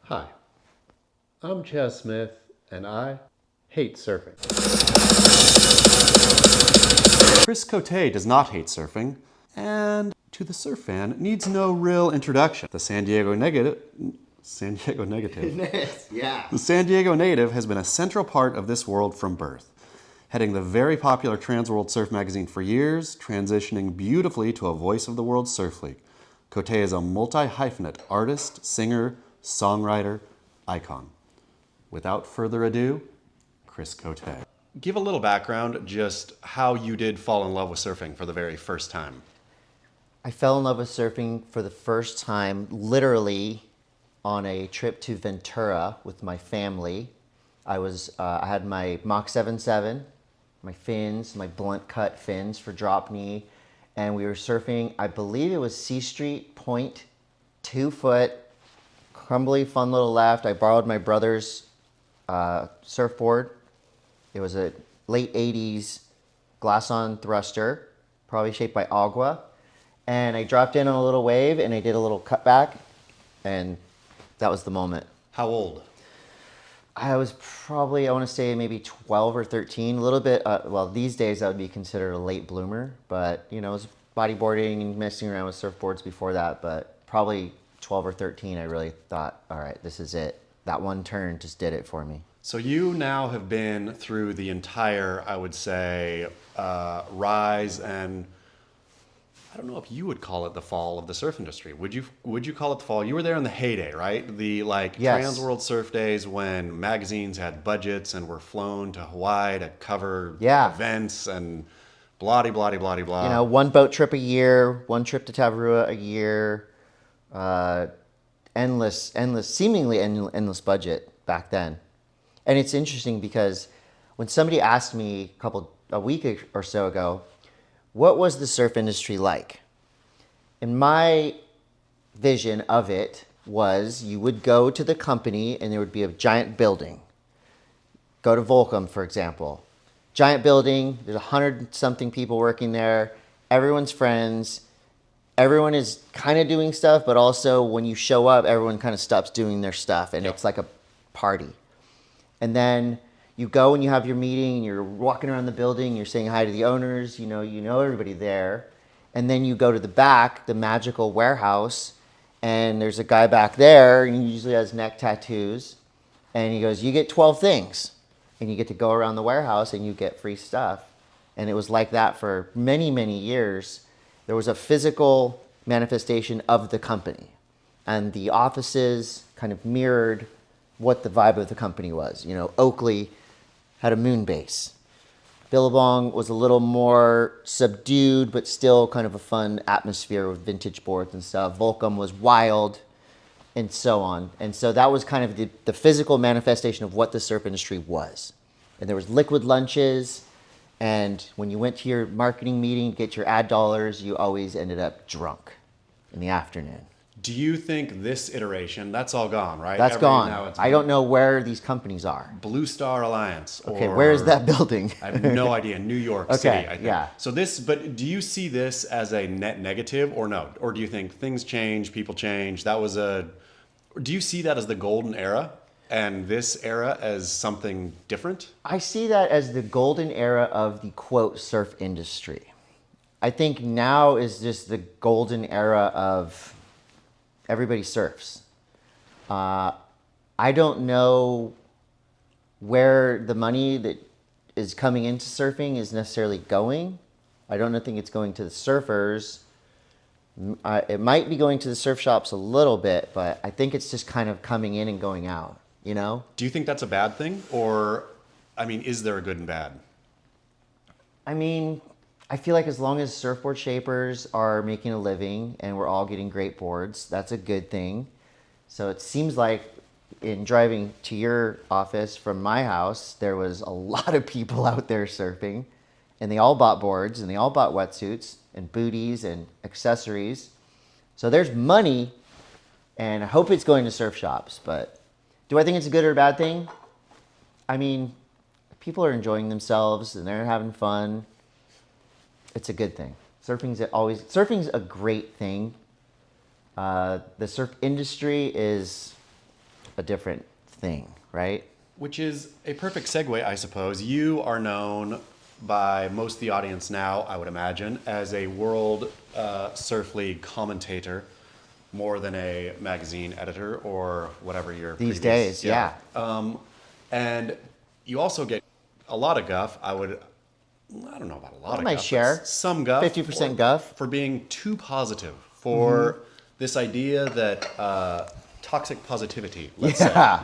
Hi, I'm Chaz Smith, and I hate surfing. Chris Cote does not hate surfing, and to the surf fan, needs no real introduction. The San Diego negative. Yeah. The San Diego native has been a central part of this world from birth, heading the very popular Transworld Surf magazine for years, transitioning beautifully to a voice of the World Surf League. Cote is a multi-hyphenate artist, singer, songwriter, icon. Without further ado, Chris Cote. Give a little background, just how you did fall in love with surfing for the very first time. I fell in love with surfing for the first time literally on a trip to Ventura with my family. I had my Mach 77, my fins, my blunt cut fins for drop knee, and we were surfing, I believe it was C Street Point, 2 foot, crumbly, fun little left. I borrowed my brother's surfboard. It was a late 80s glass on thruster, probably shaped by Agua. And I dropped in on a little wave and I did a little cutback, and that was the moment. How old? I was probably, I want to say maybe 12 or 13, a little bit, well, these days that would be considered a late bloomer, but I was bodyboarding and messing around with surfboards before that, but probably 12 or 13, I really thought, all right, this is it. That one turn just did it for me. So you now have been through the entire, I would say, rise and I don't know if you would call it the fall of the surf industry. Would you call it the fall? You were there in the heyday, right? The Yes. Transworld Surf days when magazines had budgets and were flown to Hawaii to cover Yeah. events and blah blah blah blah blah. One boat trip a year, one trip to Tavarua a year, seemingly endless budget back then. And it's interesting because when somebody asked me a week or so ago, what was the surf industry like? And my vision of it was you would go to the company and there would be a giant building. Go to Volcom, for example. Giant building, there's 100-something people working there. Everyone's friends. Everyone is kind of doing stuff, but also when you show up, everyone kind of stops doing their stuff, and it's like a party. And then you go and you have your meeting, and you're walking around the building, you're saying hi to the owners, you know everybody there. And then you go to the back, the magical warehouse, and there's a guy back there, and he usually has neck tattoos. And he goes, you get 12 things. And you get to go around the warehouse and you get free stuff. And it was like that for many, many years. There was a physical manifestation of the company. And the offices kind of mirrored what the vibe of the company was. Oakley had a moon base. Billabong was a little more subdued, but still kind of a fun atmosphere with vintage boards and stuff. Volcom was wild, and so on. And so that was kind of the physical manifestation of what the surf industry was. And there was liquid lunches, and when you went to your marketing meeting, get your ad dollars, you always ended up drunk in the afternoon. Do you think this iteration, that's all gone, right? That's gone. Now it's I don't know where these companies are. Blue Star Alliance. Okay, where is that building? I have no idea. New York City, I think. Yeah. So but do you see this as a net negative or no? Or do you think things change, people change? Do you see that as the golden era and this era as something different? I see that as the golden era of the quote surf industry. I think now is just the golden era of everybody surfs. I don't know where the money that is coming into surfing is necessarily going. I don't think it's going to the surfers. It might be going to the surf shops a little bit, but I think it's just kind of coming in and going out, Do you think that's a bad thing? Or, is there a good and bad? I feel like as long as surfboard shapers are making a living and we're all getting great boards, that's a good thing. So it seems like in driving to your office from my house, there was a lot of people out there surfing, and they all bought boards and they all bought wetsuits and booties and accessories. So there's money, and I hope it's going to surf shops. But do I think it's a good or a bad thing? People are enjoying themselves and they're having fun. It's a good thing. Surfing's a great thing. The surf industry is a different thing, right? Which is a perfect segue, I suppose. You are known by most of the audience now, I would imagine, as a World Surf League commentator, more than a magazine editor or whatever your These previous- days, yeah. And you also get a lot of guff. I don't know about a lot of My guff. share. But some guff. 50% guff. For being too positive. For this idea that toxic positivity, let's say.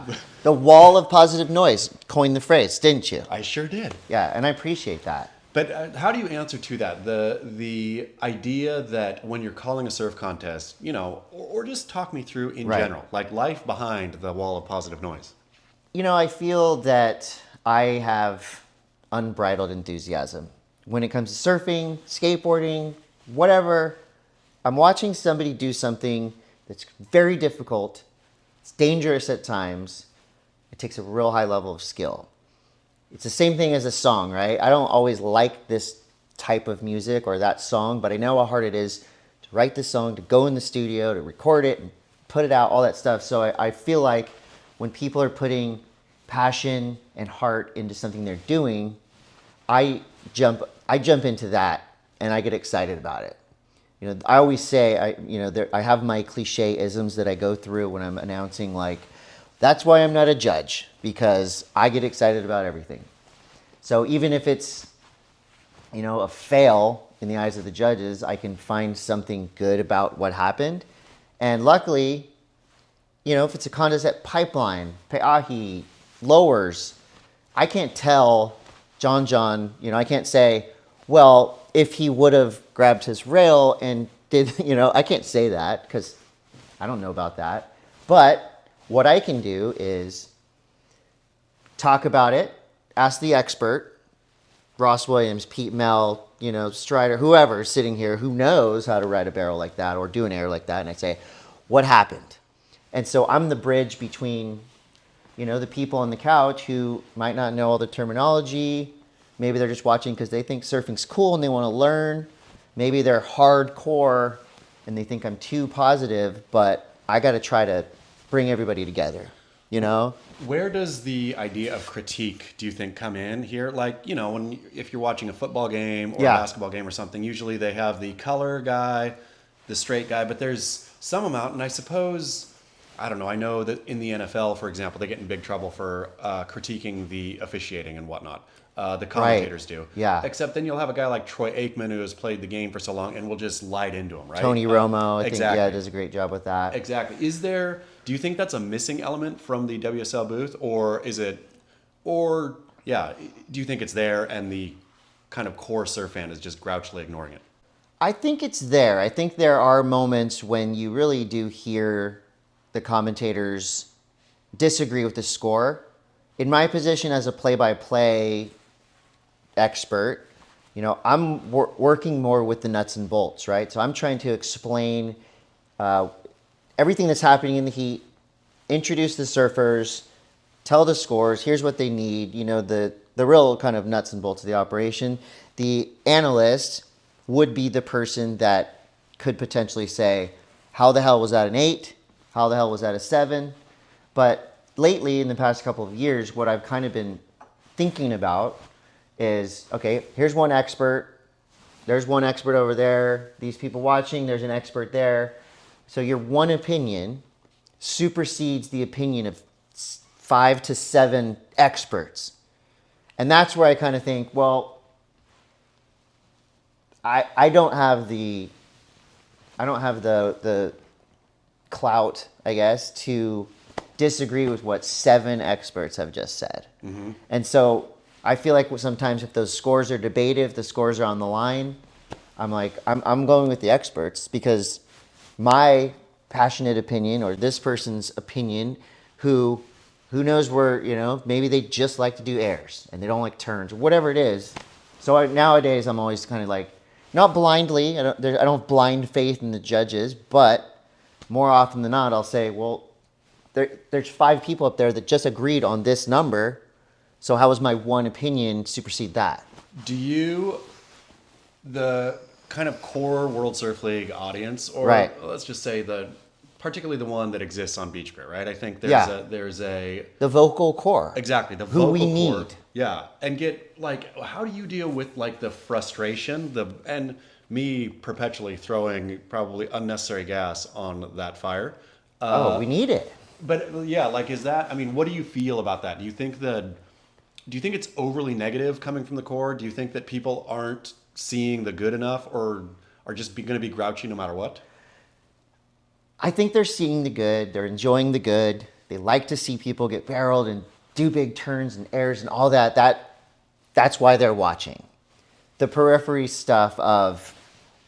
The wall of positive noise, coined the phrase, didn't you? I sure did. Yeah, and I appreciate that. But how do you answer to that? The idea that when you're calling a surf contest, or just talk me through in Right. general, like life behind the wall of positive noise. I feel that I have unbridled enthusiasm. When it comes to surfing, skateboarding, whatever, I'm watching somebody do something that's very difficult, it's dangerous at times, it takes a real high level of skill. It's the same thing as a song, right? I don't always like this type of music or that song, but I know how hard it is to write the song, to go in the studio, to record it, and put it out, all that stuff. So I feel like when people are putting passion and heart into something they're doing, I jump into that and I get excited about it. I always say, I have my cliche isms that I go through when I'm announcing, like, that's why I'm not a judge, because I get excited about everything. So even if it's, a fail in the eyes of the judges, I can find something good about what happened. And luckily, if it's a contest at Pipeline, Pe'ahi, Lowers, I can't tell John, I can't say, well, if he would have grabbed his rail and did, I can't say that because I don't know about that. But what I can do is talk about it, ask the expert, Ross Williams, Pete Mel, Strider, whoever is sitting here who knows how to ride a barrel like that or do an air like that. And I say, what happened? And so I'm the bridge between, the people on the couch who might not know all the terminology. Maybe they're just watching because they think surfing's cool and they want to learn. Maybe they're hardcore and they think I'm too positive, but I got to try to bring everybody together, Where does the idea of critique, do you think, come in here? Like, if you're watching a football game or a basketball game or something, usually they have the color guy, the straight guy, but there's some amount, and I suppose, I don't know, I know that in the NFL, for example, they get in big trouble for critiquing the officiating and whatnot. The commentators do. Yeah. Except then you'll have a guy like Troy Aikman who has played the game for so long and will just light into him, right? Tony Romo, I think, exactly. does a great job with that. Exactly. Do you think that's a missing element from the WSL booth, or do you think it's there and the kind of core surf fan is just grouchily ignoring it? I think it's there. I think there are moments when you really do hear the commentators disagree with the score. In my position as a play-by-play expert, I'm working more with the nuts and bolts, right? So I'm trying to explain everything that's happening in the heat, introduce the surfers, tell the scores, here's what they need, the real kind of nuts and bolts of the operation. The analyst would be the person that could potentially say, how the hell was that an 8? How the hell was that a 7? But lately, in the past couple of years, what I've kind of been thinking about is, okay, here's one expert. There's one expert over there. These people watching, there's an expert there. So your one opinion supersedes the opinion of 5 to 7 experts. And that's where I kind of think, well, I don't have the clout, I guess, to disagree with what 7 experts have just said. Mm-hmm. And so I feel like sometimes if those scores are debated, if the scores are on the line, I'm like, I'm going with the experts, because my passionate opinion or this person's opinion, who knows where, maybe they just like to do airs and they don't like turns or whatever it is. So nowadays I'm always kind of like, not blindly, I don't have blind faith in the judges, but more often than not, I'll say, well, there's 5 people up there that just agreed on this number. So how does my one opinion supersede that? Do you, the kind of core World Surf League audience, or right. let's just say the particularly the one that exists on Beach Grit, right? I think Yeah. there's a The vocal core. exactly the Who vocal we cord. need. Yeah, and get like, how do you deal with like the frustration, and me perpetually throwing probably unnecessary gas on that fire. Oh, we need it. But yeah, like, is that? I mean, what do you feel about that? Do you think it's overly negative coming from the core? Do you think that people aren't seeing the good enough, or are just going to be grouchy no matter what? I think they're seeing the good. They're enjoying the good. They like to see people get barreled and do big turns and airs and all that. That's why they're watching. The periphery stuff of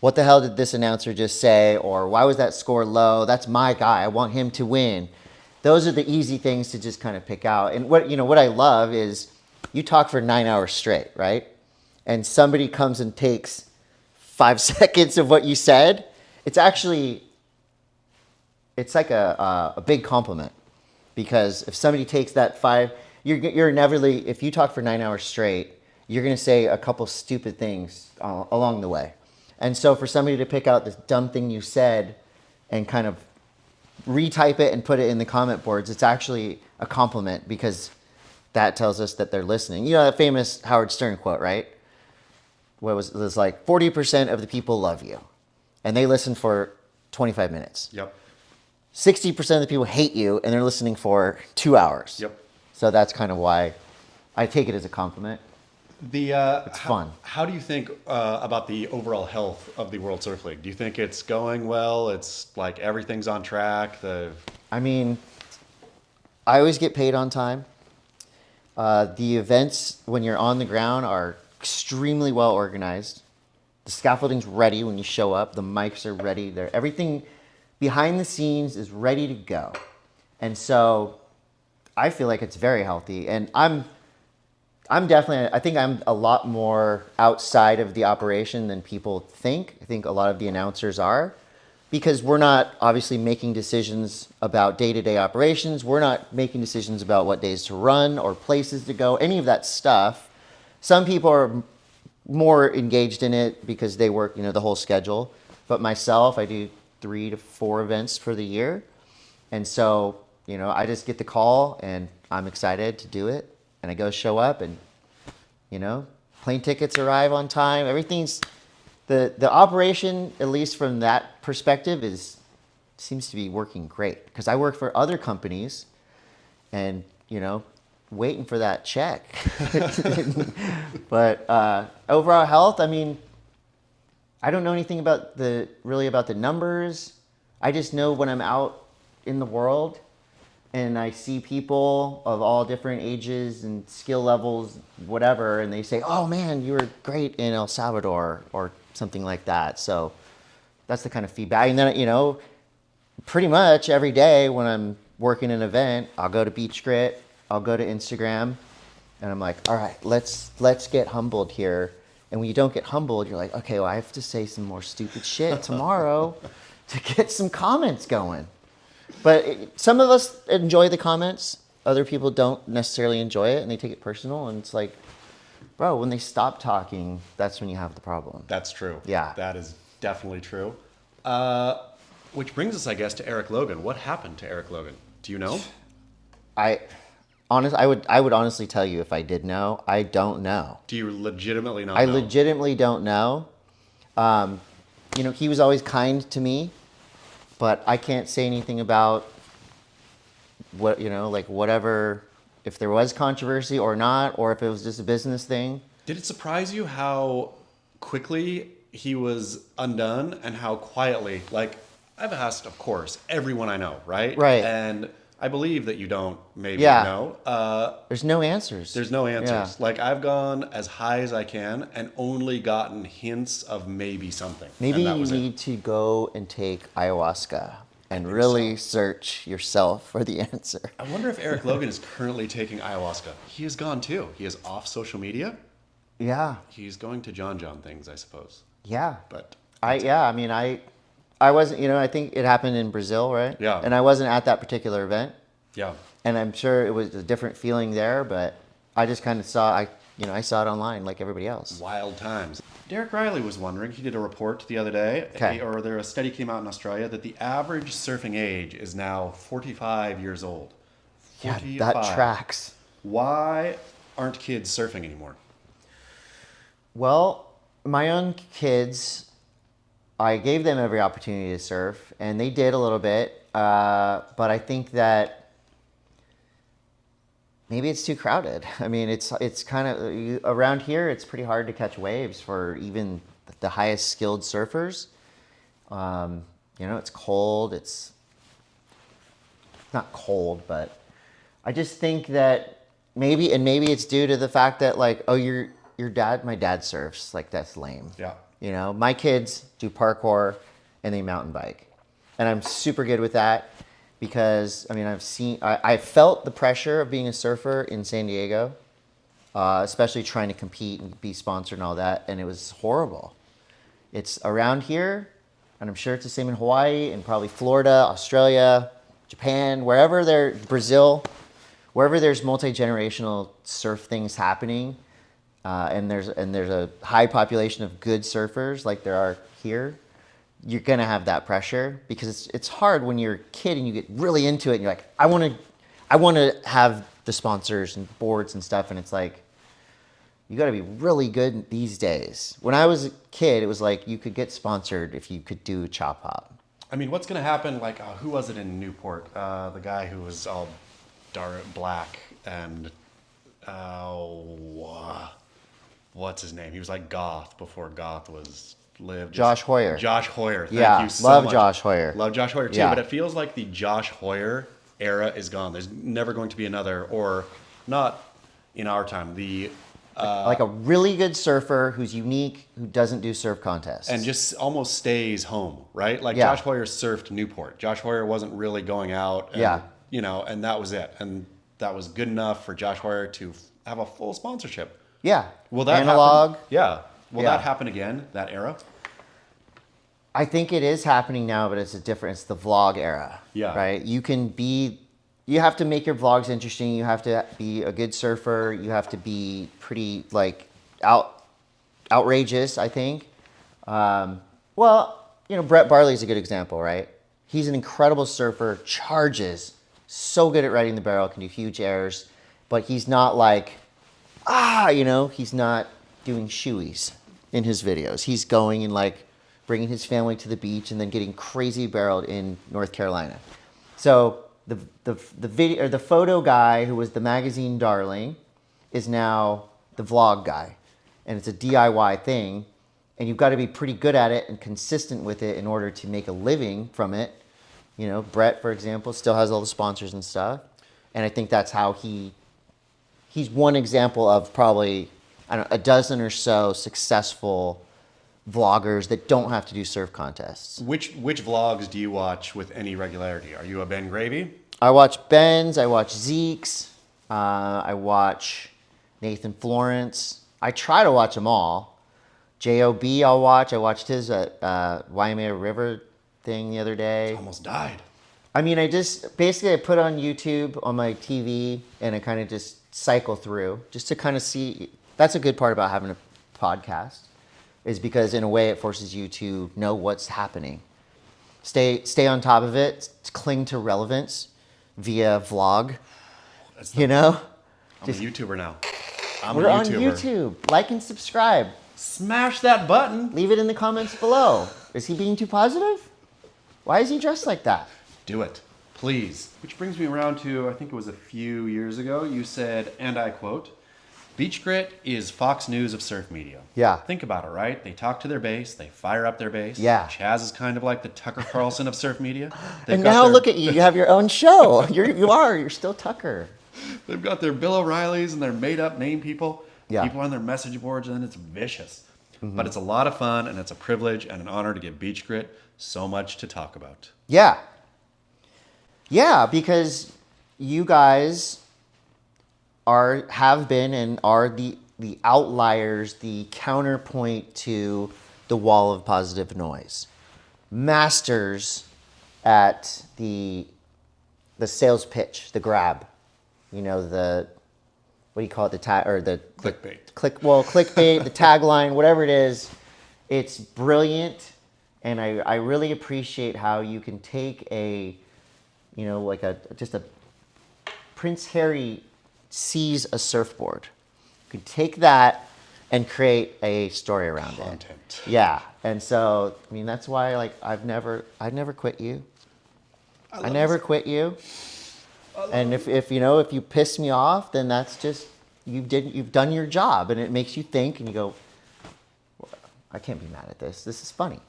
what the hell did this announcer just say, or why was that score low? That's my guy. I want him to win. Those are the easy things to just kind of pick out. And what I love is you talk for 9 hours straight, right? And somebody comes and takes 5 seconds of what you said. It's like a big compliment, because if somebody takes that 5, you're inevitably, if you talk for 9 hours straight, you're going to say a couple stupid things along the way. And so for somebody to pick out this dumb thing you said and kind of retype it and put it in the comment boards, it's actually a compliment, because that tells us that they're listening. You know that famous Howard Stern quote, right? What was it was like 40% of the people love you, and they listen for 25 minutes. Yep. 60% of the people hate you, and they're listening for 2 hours. Yep. So that's kind of why I take it as a compliment. It's fun. How do you think about the overall health of the World Surf League? Do you think it's going well? It's like everything's on track. I mean, I always get paid on time. The events when you're on the ground are extremely well organized. The scaffolding's ready when you show up. The mics are ready. Everything behind the scenes is ready to go. And so I feel like it's very healthy. And I think I'm a lot more outside of the operation than people think. I think a lot of the announcers are, because we're not obviously making decisions about day-to-day operations. We're not making decisions about what days to run or places to go, any of that stuff. Some people are more engaged in it because they work, the whole schedule. But myself, I do 3 to 4 events for the year. And so, I just get the call and I'm excited to do it. And I go show up and, plane tickets arrive on time. Everything's, the operation, at least from that perspective, seems to be working great. Because I work for other companies and, waiting for that check. But overall health, I mean, I don't know anything about the numbers. I just know when I'm out in the world and I see people of all different ages and skill levels, whatever, and they say, "Oh man, you were great in El Salvador," or something like that. So that's the kind of feedback. And then, pretty much every day when I'm working an event, I'll go to Beach Grit, I'll go to Instagram, and I'm like, all right, let's get humbled here. And when you don't get humbled, you're like, okay, well, I have to say some more stupid shit tomorrow to get some comments going. But some of us enjoy the comments. Other people don't necessarily enjoy it, and they take it personal. And it's like, bro, when they stop talking, that's when you have the problem. That's true. Yeah. That is definitely true. Which brings us, I guess, to Eric Logan. What happened to Eric Logan? Do you know? I would honestly tell you if I did know. I don't know. Do you legitimately not know? I legitimately don't know. He was always kind to me, but I can't say anything about whatever, if there was controversy or not, or if it was just a business thing. Did it surprise you how quickly he was undone and how quietly? Like, I've asked, of course, everyone I know, right? Right. And I believe that you don't maybe Yeah. know. There's no answers. There's no answers. Yeah. Like, I've gone as high as I can and only gotten hints of maybe something. Maybe and that you was need to go and take ayahuasca and really search yourself for the answer. I wonder if Eric Logan is currently taking ayahuasca. He is gone too. He is off social media. Yeah. He's going to John things, I suppose. Yeah. But I wasn't, I think it happened in Brazil, right? Yeah. And I wasn't at that particular event. yeah. And I'm sure it was a different feeling there, but I just kind of saw, I saw it online like everybody else. Wild times. Derek Riley was wondering, he did a report the other day, Okay. a study came out in Australia that the average surfing age is now 45 years old. Yeah, 45. that tracks. Why aren't kids surfing anymore? Well, my own kids, I gave them every opportunity to surf, and they did a little bit. But I think that maybe it's too crowded. I mean, it's kind of around here. It's pretty hard to catch waves for even the highest skilled surfers. It's cold. It's not cold, but I just think that maybe it's due to the fact that like, oh, my dad surfs. Like, that's lame. Yeah. My kids do parkour and they mountain bike, and I'm super good with that. Because, I felt the pressure of being a surfer in San Diego, especially trying to compete and be sponsored and all that, and it was horrible. It's around here, and I'm sure it's the same in Hawaii and probably Florida, Australia, Japan, Brazil, wherever there's multi-generational surf things happening, and there's a high population of good surfers like there are here. You're going to have that pressure because it's hard when you're a kid and you get really into it and you're like, I want to have the sponsors and boards and stuff. And it's like, you got to be really good these days. When I was a kid, it was like you could get sponsored if you could do a chop hop. I mean, what's going to happen? Like, who was it in Newport? The guy who was all dark black and what's his name? He was like goth before goth was lived. Josh Hoyer. Josh Hoyer. Thank you so love much. Josh Hoyer. Love Josh Hoyer too, Yeah. but it feels like the Josh Hoyer era is gone. There's never going to be another, or not in our time. Like a really good surfer who's unique, who doesn't do surf contests. And just almost stays home, right? Like Yeah. Josh Hoyer surfed Newport. Josh Hoyer wasn't really going out. And, Yeah. And that was it. And that was good enough for Josh Hoyer to have a full sponsorship. Yeah. Will that Analog. happen? Yeah. Will Yeah. that happen again, that era? I think it is happening now, but it's the vlog era. Yeah. Right? You have to make your vlogs interesting. You have to be a good surfer. You have to be pretty outrageous, I think. Brett Barley's a good example, right? He's an incredible surfer, charges, so good at riding the barrel, can do huge airs, but he's not like, he's not doing shoeies in his videos. He's going and like bringing his family to the beach and then getting crazy barreled in North Carolina. So the video or the photo guy who was the magazine darling is now the vlog guy, and it's a DIY thing, and you've got to be pretty good at it and consistent with it in order to make a living from it. Brett, for example, still has all the sponsors and stuff, and I think that's how he's one example of probably a dozen or so successful vloggers that don't have to do surf contests. Which vlogs do you watch with any regularity? Are you a Ben Gravy? I watch Ben's, I watch Zeke's, I watch Nathan Florence. I try to watch them all. J.O.B. I'll watch. I watched his Waimea River thing the other day. Almost died. I put on YouTube on my TV and I kind of just cycle through just to kind of see. That's a good part about having a podcast, is because in a way it forces you to know what's happening. Stay on top of it, cling to relevance via vlog. I'm a Just- YouTuber now. We're on YouTube. Like and subscribe. Smash that button. Leave it in the comments below. Is he being too positive? Why is he dressed like that? Do it, please. Which brings me around to, I think it was a few years ago, you said, and I quote, "Beach Grit is Fox News of surf media." Yeah. Think about it, right? They talk to their base, they fire up their base. Yeah. Chaz is kind of like the Tucker Carlson of surf media. And now look at you. You have your own show. You're still Tucker. They've got their Bill O'Reillys and their made-up name people. Yeah. People on their message boards, and it's vicious. But it's a lot of fun, and it's a privilege and an honor to give Beach Grit so much to talk about. Yeah. Yeah, because you guys have been and are the outliers, the counterpoint to the wall of positive noise. Masters at the sales pitch, the grab. The what do you call it, the tag or the Clickbait. clickbait, the tagline, whatever it is. It's brilliant, and I really appreciate how you can take a, like just a Prince Harry sees a surfboard. You can take that and create a story around Content. it. Yeah, and so I mean that's why like I've never quit you. I never quit you. And if you piss me off, then that's just you've done your job, and it makes you think, and you go, well, I can't be mad at this. This is funny,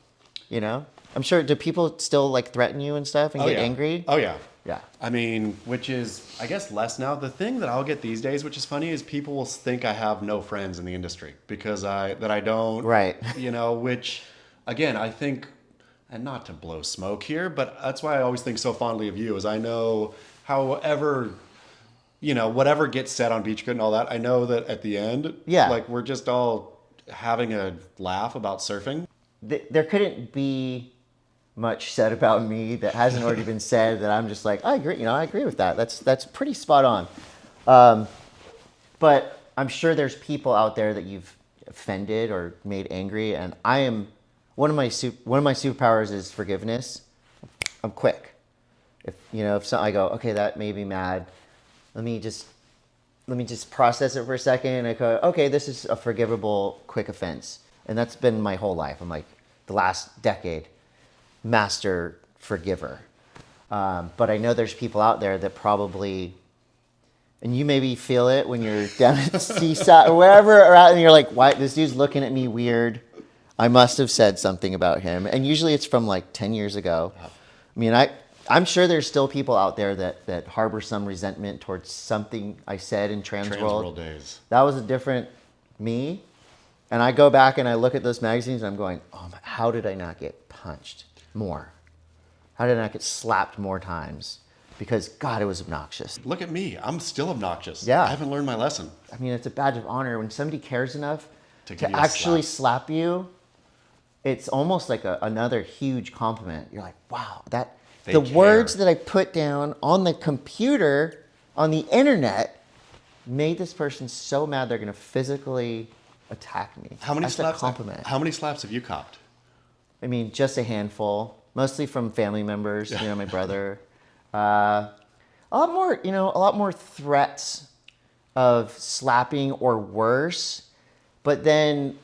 I'm sure. Do people still like threaten you and stuff and get angry? Oh yeah. Yeah. I mean, which is, I guess, less now. The thing that I'll get these days, which is funny, is people will think I have no friends in the industry because I don't. Right. Which, again, I think, and not to blow smoke here, but that's why I always think so fondly of you, is I know however, whatever gets said on Beach Good and all that, I know that at the end, Yeah. like we're just all having a laugh about surfing. There couldn't be much said about me that hasn't already been said that I'm just like, I agree, I agree with that. That's pretty spot on. But I'm sure there's people out there that you've offended or made angry, and I am one of my superpowers is forgiveness. I'm quick. If I go, okay, that made me mad. Let me just process it for a second. I go, okay, this is a forgivable, quick offense, and that's been my whole life. I'm like the last decade, master forgiver. But I know there's people out there that probably, and you maybe feel it when you're down at the seaside or wherever, and you're like, why this dude's looking at me weird. I must have said something about him, and usually it's from like 10 years ago. I mean, I'm sure there's still people out there that harbor some resentment towards something I said in Transworld. Days. That was a different me. And I go back and I look at those magazines and I'm going, oh, how did I not get punched more? How did I not get slapped more times? Because, God, it was obnoxious. Look at me. I'm still obnoxious. Yeah. I haven't learned my lesson. I mean, it's a badge of honor. When somebody cares enough To to give you a actually slap you, it's almost like another huge compliment. You're like, wow, They the care. words that I put down on the computer, on the internet, made this person so mad they're going to physically attack me. How many That's slaps? a compliment. How many slaps have you copped? I mean, just a handful, mostly from family members. My brother. A lot more threats of slapping or worse. But then,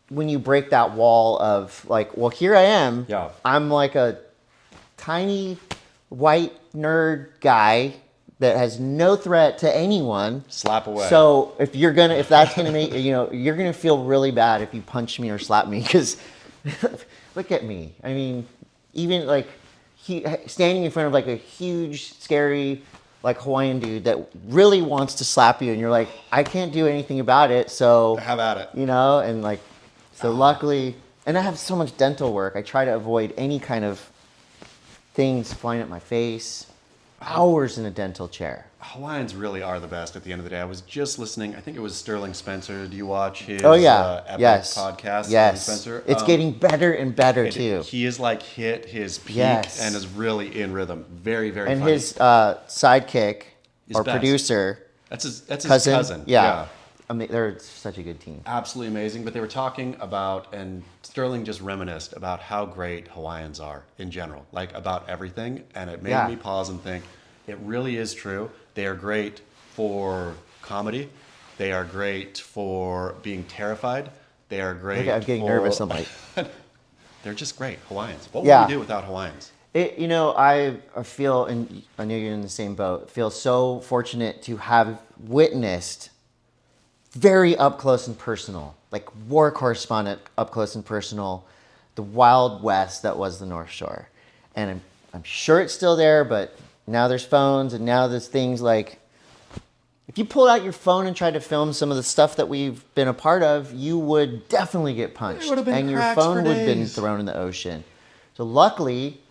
when you break that wall of like, well, here I am. Yeah. I'm like a tiny white nerd guy that has no threat to anyone. Slap away. So if that's gonna make you're gonna feel really bad if you punch me or slap me, because look at me. I mean, even like standing in front of like a huge, scary, like Hawaiian dude that really wants to slap you, and you're like, I can't do anything about it. So Have at it. and like, so luckily, and I have so much dental work. I try to avoid any kind of things flying at my face. Hours in a dental chair. Hawaiians really are the best at the end of the day. I was just listening. I think it was Sterling Spencer. Do you watch his epic podcast? Yes. Sterling Spencer? It's getting better and better too. He has like hit his peak Yes. and is really in rhythm. Very, very And funny. his sidekick His or best. producer, That's his cousin. cousin. Yeah. I mean, they're such a good team. Absolutely amazing. But they were talking about, and Sterling just reminisced about how great Hawaiians are in general, like about everything. And it made me pause and think, it really is true. They are great for comedy. They are great for being terrified. They are great. I'm getting nervous. I'm like, they're just great Hawaiians. What would we do without Hawaiians? I feel, and I know you're in the same boat, feel so fortunate to have witnessed very up close and personal, like war correspondent up close and personal, the Wild West that was the North Shore. And I'm sure it's still there, but now there's phones, and now there's things like, if you pulled out your phone and tried to film some of the stuff that we've been a part of, you would definitely get punched. There would have been and your cracks phone for would have been days. thrown in the ocean. So luckily,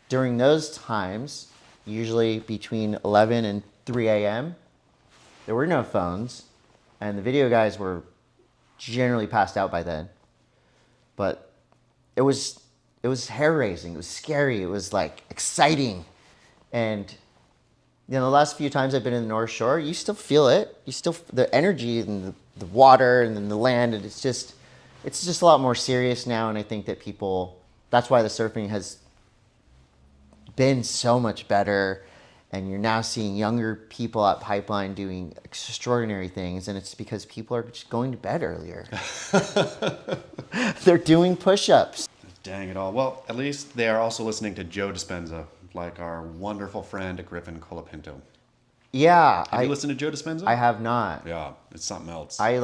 during those times, usually between 11 and 3 a.m., there were no phones, and the video guys were generally passed out by then. But it was hair-raising. It was scary. It was like exciting. And You know, the last few times I've been in the North Shore, you still feel it. You still the energy and the water and then the land, and it's just a lot more serious now. And I think that that's why the surfing has been so much better. And you're now seeing younger people at Pipeline doing extraordinary things, and it's because people are just going to bed earlier. They're doing push-ups. Dang it all. Well, at least they are also listening to Joe Dispenza, like our wonderful friend Griffin Colapinto. Yeah, Have you listened to Joe Dispenza? I have not. Yeah, it's something else. I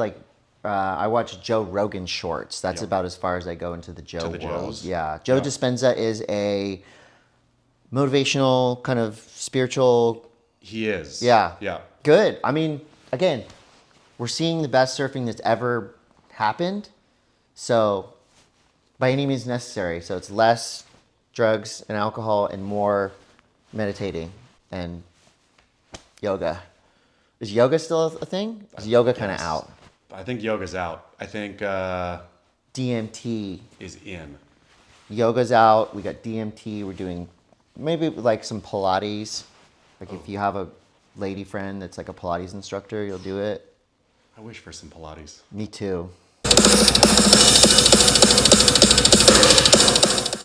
watch Joe Rogan shorts. That's about as far as I go into the Joe world. Joes? Yeah, Joe Dispenza is a motivational kind of spiritual. He is. Yeah. Yeah. Good. I mean, again, we're seeing the best surfing that's ever happened. So, by any means necessary. So it's less drugs and alcohol and more meditating and yoga. Is yoga still a thing? Is yoga kind of out? I think yoga's out. I think DMT is in. Yoga's out. We got DMT. We're doing maybe like some Pilates. Like if you have a lady friend that's like a Pilates instructor, you'll do it. I wish for some Pilates. Me too.